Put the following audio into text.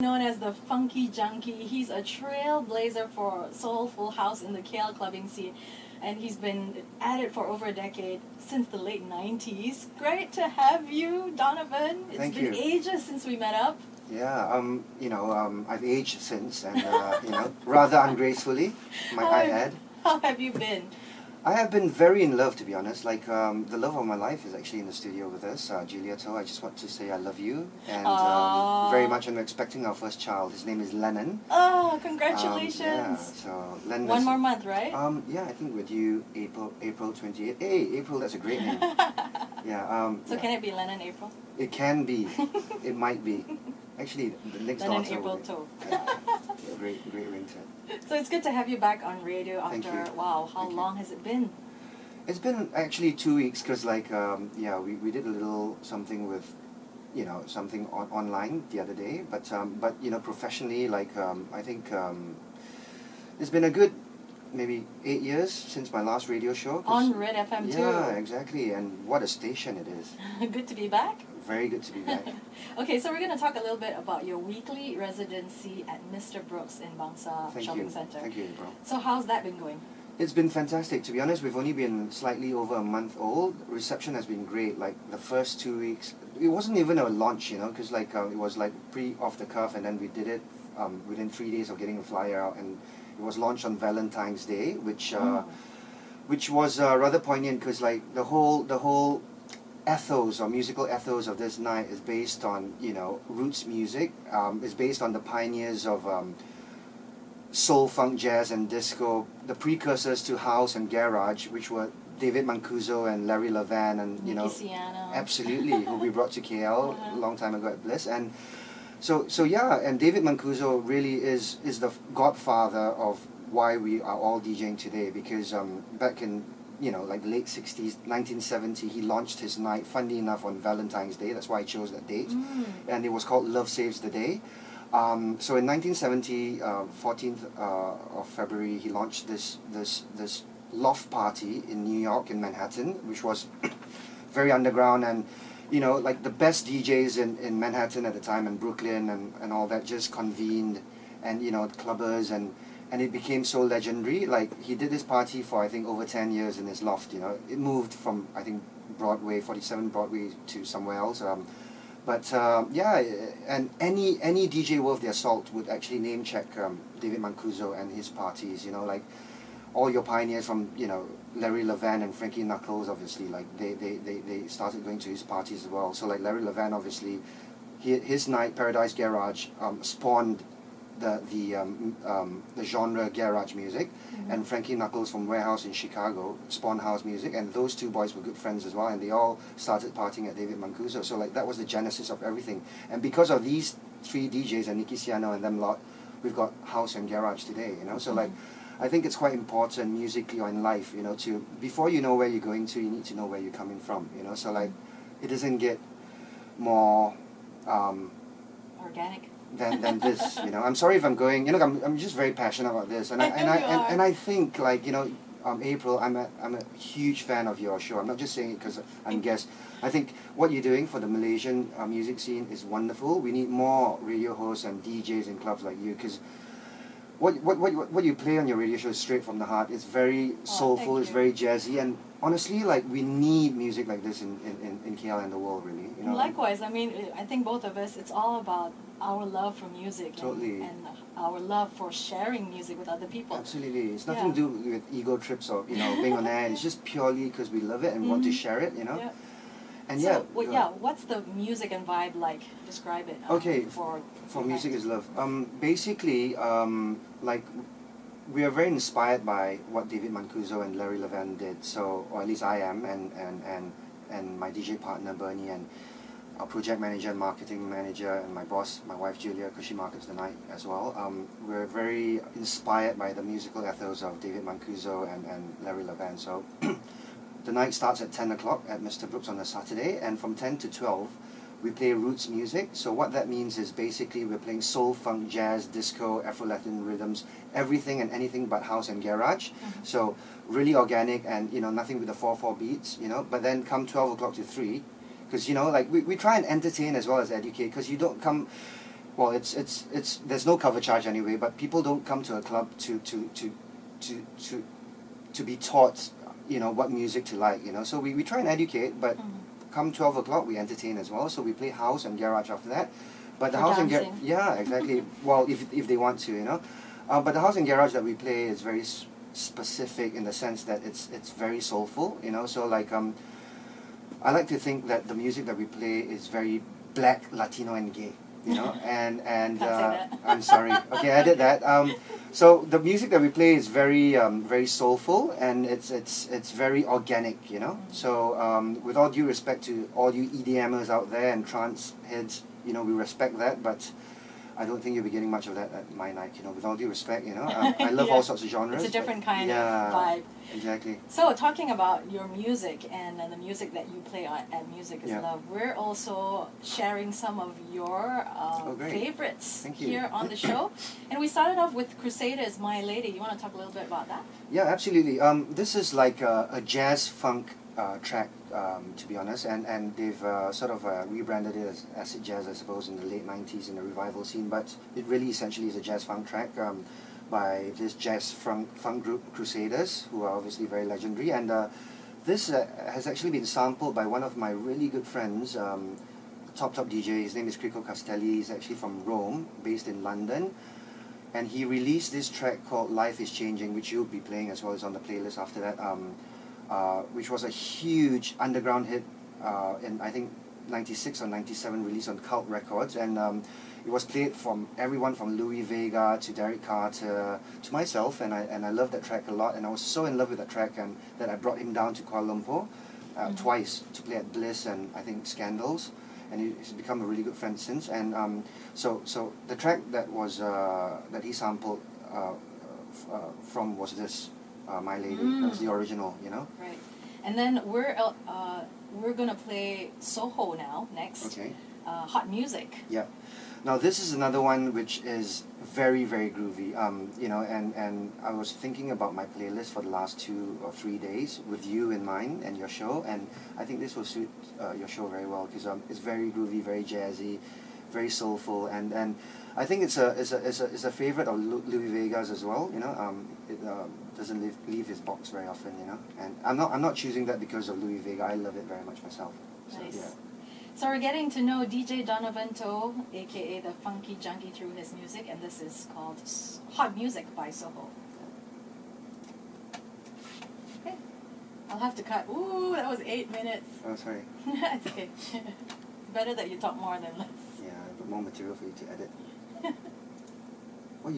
Known as the Funkie Junkie. He's a trailblazer for soulful house in the KL clubbing scene, and he's been at it for over a decade, since the late 90s. Great to have you, Donovan. Thank It's been you. ages since we met up. Yeah, I've aged since, and rather ungracefully, might I add. How have you been? I have been very in love, to be honest. Like, the love of my life is actually in the studio with us, Julia Tho. I just want to say I love you, and very much. I'm expecting our first child. His name is Lennon. Oh, congratulations! Yeah, so Lennon. One more month, right? Yeah, I think with you, April 28th. Hey, April, that's a great name. Yeah. So can it be Lennon April? It can be. It might be. Actually, the next Lennon daughter. April Tho. Yeah, great winter. So it's good to have you back on radio Thank after, you. wow, how Thank you. long has it been? It's been actually 2 weeks because we did a little something with, something online the other day. But professionally, I think it's been a good maybe 8 years since my last radio show. On Red FM too. Yeah, exactly. And what a station it is. Good to be back. Very good to be back. Okay, so we're going to talk a little bit about your weekly residency at Mr. Brooks in Bangsa Thank Shopping you. Centre. Thank you, bro. So how's that been going? It's been fantastic. To be honest, we've only been slightly over a month old. Reception has been great. Like the first 2 weeks, it wasn't even a launch, because it was like off the cuff, and then we did it within 3 days of getting the flyer out, and it was launched on Valentine's Day, which was rather poignant because like the whole ethos or musical ethos of this night is based on roots music. Is based on the pioneers of soul, funk, jazz, and disco, the precursors to house and garage, which were David Mancuso and Larry Levan, and Nicky Siano. absolutely, who we brought to KL a long time ago at Bliss, and so yeah, and David Mancuso really is the godfather of why we are all DJing today, because back in like late 60s, 1970, he launched his night, funnily enough, on Valentine's Day. That's why I chose that date, and it was called Love Saves the Day. So in 1970, 14th of February, he launched this loft party in New York, in Manhattan, which was very underground, and like the best DJs in Manhattan at the time, and Brooklyn and all that just convened, and clubbers, and it became so legendary. Like he did this party for I think over 10 years in his loft. It moved from I think Broadway, 47 Broadway, to somewhere else. But and any DJ worth their salt would actually name check David Mancuso and his parties. Like all your pioneers from Larry Levan and Frankie Knuckles, obviously, like they started going to his parties as well. So like Larry Levan, obviously, his night Paradise Garage spawned the genre garage music, and Frankie Knuckles from Warehouse in Chicago spawned house music, and those two boys were good friends as well, and they all started partying at David Mancuso. So like that was the genesis of everything, and because of these three DJs and Nicky Siano and them lot, we've got house and garage today. So like I think it's quite important musically or in life, to before you know where you're going to, you need to know where you're coming from. So like it doesn't get more organic than this. I'm sorry if I'm going. I'm just very passionate about this, and I think like April, I'm a huge fan of your show. I'm not just saying it because I'm a guest. I think what you're doing for the Malaysian music scene is wonderful. We need more radio hosts and DJs in clubs like you, because what you play on your radio show is straight from the heart. It's very soulful. It's very jazzy, and honestly, like we need music like this in KL and the world, really. Likewise, I mean, I think both of us, it's all about our love for music, totally, and our love for sharing music with other people. Absolutely, it's nothing to do with ego trips or being on air. It's just purely because we love it and want to share it. Yeah. And so, what's the music and vibe like? Describe it. Okay, for music is love. Basically, like we are very inspired by what David Mancuso and Larry Levan did. So, or at least I am, and my DJ partner Bernie, and our project manager and marketing manager, and my boss, my wife Julia, because she markets the night as well. We're very inspired by the musical ethos of David Mancuso and Larry Levan. So the night starts at 10 o'clock at Mr. Brooks on a Saturday, and from 10 to 12 we play roots music. So what that means is basically we're playing soul, funk, jazz, disco, Afro-Latin rhythms, everything and anything but house and garage. So really organic, and nothing with the 4/4 beats, but then come 12 o'clock to 3, because like we try and entertain as well as educate, because you don't come well, it's there's no cover charge anyway, but people don't come to a club to be taught, what music to like, So we try and educate, but come 12 o'clock we entertain as well. So we play house and garage after that. But the For house and dancing. yeah, exactly. Well, if they want to, but the house and garage that we play is very specific in the sense that it's very soulful, So like I like to think that the music that we play is very black, Latino, and gay, and Can't say that. I'm sorry. Okay, I did that. So the music that we play is very soulful, and it's very organic, So with all due respect to all you EDMers out there and trance heads, we respect that, but I don't think you'll be getting much of that at my night, With all due respect, I love Yeah. all sorts of genres. It's a different kind yeah, of vibe. Exactly. So talking about your music and the music that you play at Music is Yeah. Love, we're also sharing some of your great. favorites Thank you. here on the show. And we started off with Crusaders, My Lady. You want to talk a little bit about that? Yeah, absolutely. This is like a jazz funk track, to be honest, and they've sort of rebranded it as acid jazz, I suppose, in the late 90s in the revival scene, but it really essentially is a jazz funk track by this jazz funk group Crusaders, who are obviously very legendary, and this has actually been sampled by one of my really good friends, top DJ. His name is Crico Castelli. He's actually from Rome, based in London, and he released this track called Life is Changing, which you'll be playing as well as on the playlist after that, which was a huge underground hit in, I think, 96 or 97, released on Cult Records, and it was played from everyone from Louis Vega to Derek Carter to myself, and I loved that track a lot, and I was so in love with that track and that I brought him down to Kuala Lumpur twice to play at Bliss and I think Scandals, and he's become a really good friend since. And so the track that was that he sampled from was this My Lady. That was the original, Right. And then we're gonna play Soho now next. Okay. Hot music. Yeah. Now this is another one which is very, very groovy. And I was thinking about my playlist for the last 2 or 3 days with you in mind and your show, and I think this will suit your show very well because it's very groovy, very jazzy, very soulful, and I think it's a favorite of Louis Vega's as well. It doesn't leave his box very often. And I'm not choosing that because of Louis Vega. I love it very much myself. So, Nice. yeah. So we're getting to know DJ Donovan Tho, aka the Funkie Junkie, through his music, and this is called Hot Music by Soho. Okay. I'll have to cut. Ooh, that was 8 minutes. Oh, sorry. It's okay. Better that you talk more than less. Yeah, but more material for you to edit.